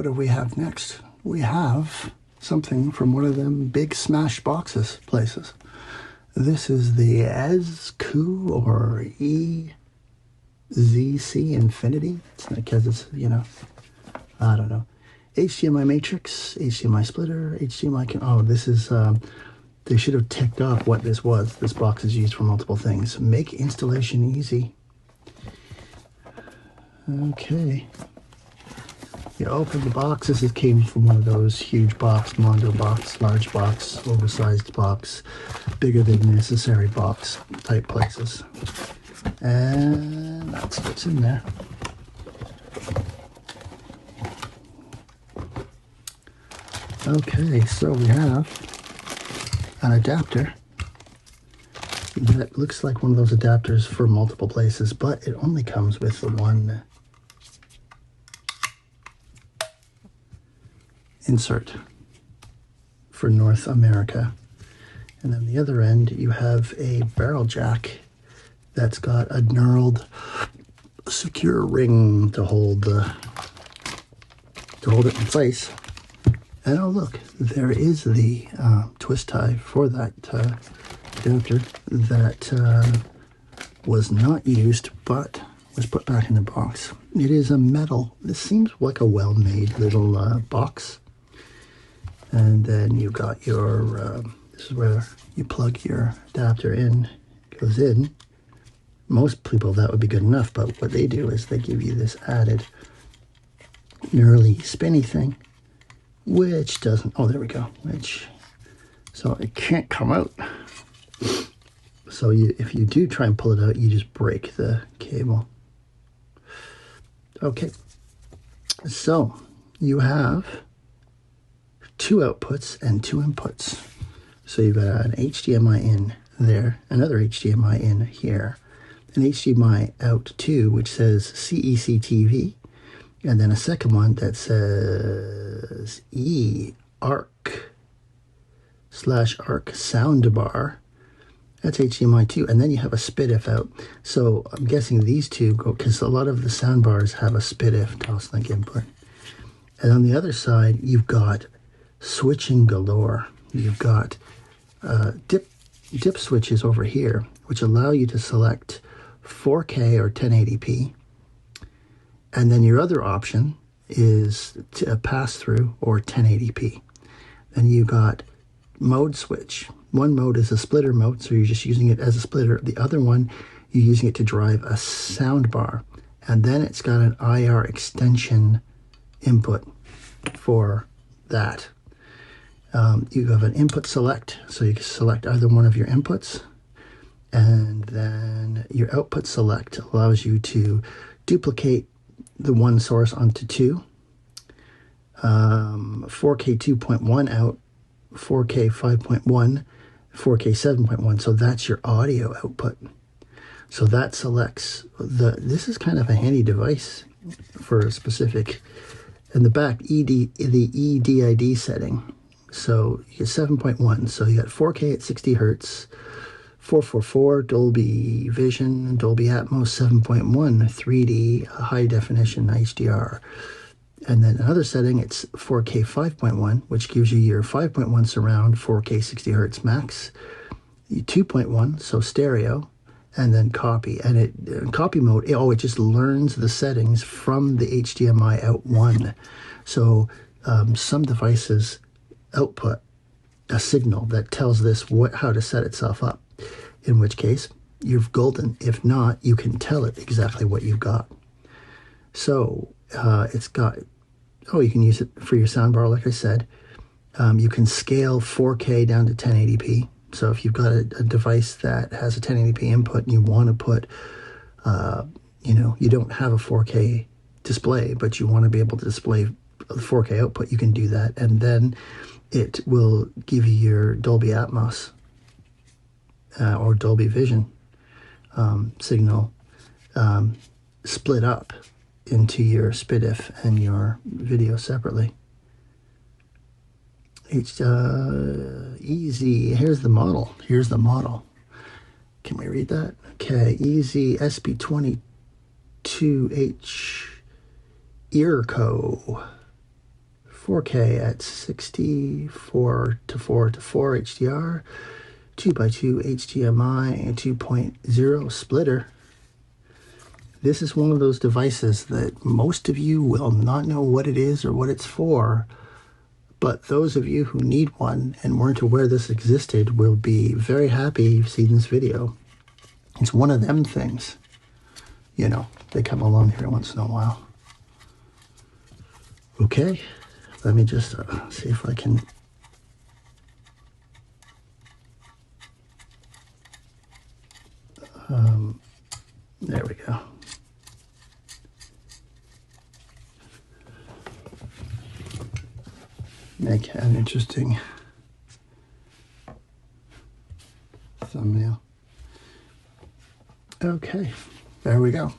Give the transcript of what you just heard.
what do we have next? We have something from one of them big smash boxes places. This is the EZCOO or EZC Infinity. It's because it's, you know, I don't know. HDMI matrix, HDMI splitter, HDMI... Oh, this is... they should have ticked off what this was. This box is used for multiple things. Make installation easy. Okay. You open the box. This came from one of those huge box, Mondo box, large box, oversized box, bigger than necessary box type places. And that's what's in there. Okay, so we have an adapter that looks like one of those adapters for multiple places, but it only comes with the one insert for North America. And then the other end you have a barrel jack that's got a knurled secure ring to hold it in place. And oh look, there is the twist tie for that adapter that was not used but was put back in the box. It is a metal, this seems like a well-made little box. And then you got your, this is where you plug your adapter in, it goes in. Most people that would be good enough, but what they do is they give you this added knurly spinny thing, which doesn't, oh there we go, so it can't come out. So if you do try and pull it out, you just break the cable. Okay, so you have 2 outputs and 2 inputs. So you've got an HDMI in there, another HDMI in here, an HDMI out 2, which says CEC TV, and then a second one that says eARC /ARC soundbar. That's HDMI 2, and then you have a SPDIF out. So I'm guessing these two go, because a lot of the soundbars have a SPDIF toslink input. And on the other side, you've got switching galore. You've got dip switches over here, which allow you to select 4K or 1080p. And then your other option is to pass through or 1080p. Then you got mode switch. One mode is a splitter mode, so you're just using it as a splitter. The other one, you're using it to drive a sound bar. And then it's got an IR extension input for that. You have an input select, so you can select either one of your inputs. And then your output select allows you to duplicate the one source onto 2. 4K 2.1 out, 4K 5.1, 4K 7.1. So that's your audio output. So that selects this is kind of a handy device for a specific, in the back, the EDID setting. So you get 7.1. So you got 4K at 60 Hertz, 444, Dolby Vision, Dolby Atmos, 7.1, 3D, high definition HDR. And then another setting, it's 4K 5.1, which gives you your 5.1 surround, 4K 60 Hertz max, 2.1, so stereo, and then copy. And in copy mode, it just learns the settings from the HDMI out 1. So some devices output a signal that tells this how to set itself up, in which case you're golden. If not, you can tell it exactly what you've got. So it's got, you can use it for your soundbar, like I said. You can scale 4K down to 1080p. So if you've got a device that has a 1080p input and you want to put, you don't have a 4K display, but you want to be able to display the 4K output, you can do that. And then it will give you your Dolby Atmos or Dolby Vision signal split up into your SPDIF and your video separately. It's easy. Here's the model. Can we read that? Okay, easy SB22H eARC 4K at 64 to 4 to 4 HDR, 2x2 HDMI and 2.0 splitter. This is one of those devices that most of you will not know what it is or what it's for, but those of you who need one and weren't aware this existed will be very happy you've seen this video. It's one of them things. You know, they come along every once in a while. Okay, let me just see if I can... there we go. Make an interesting thumbnail. Okay, there we go.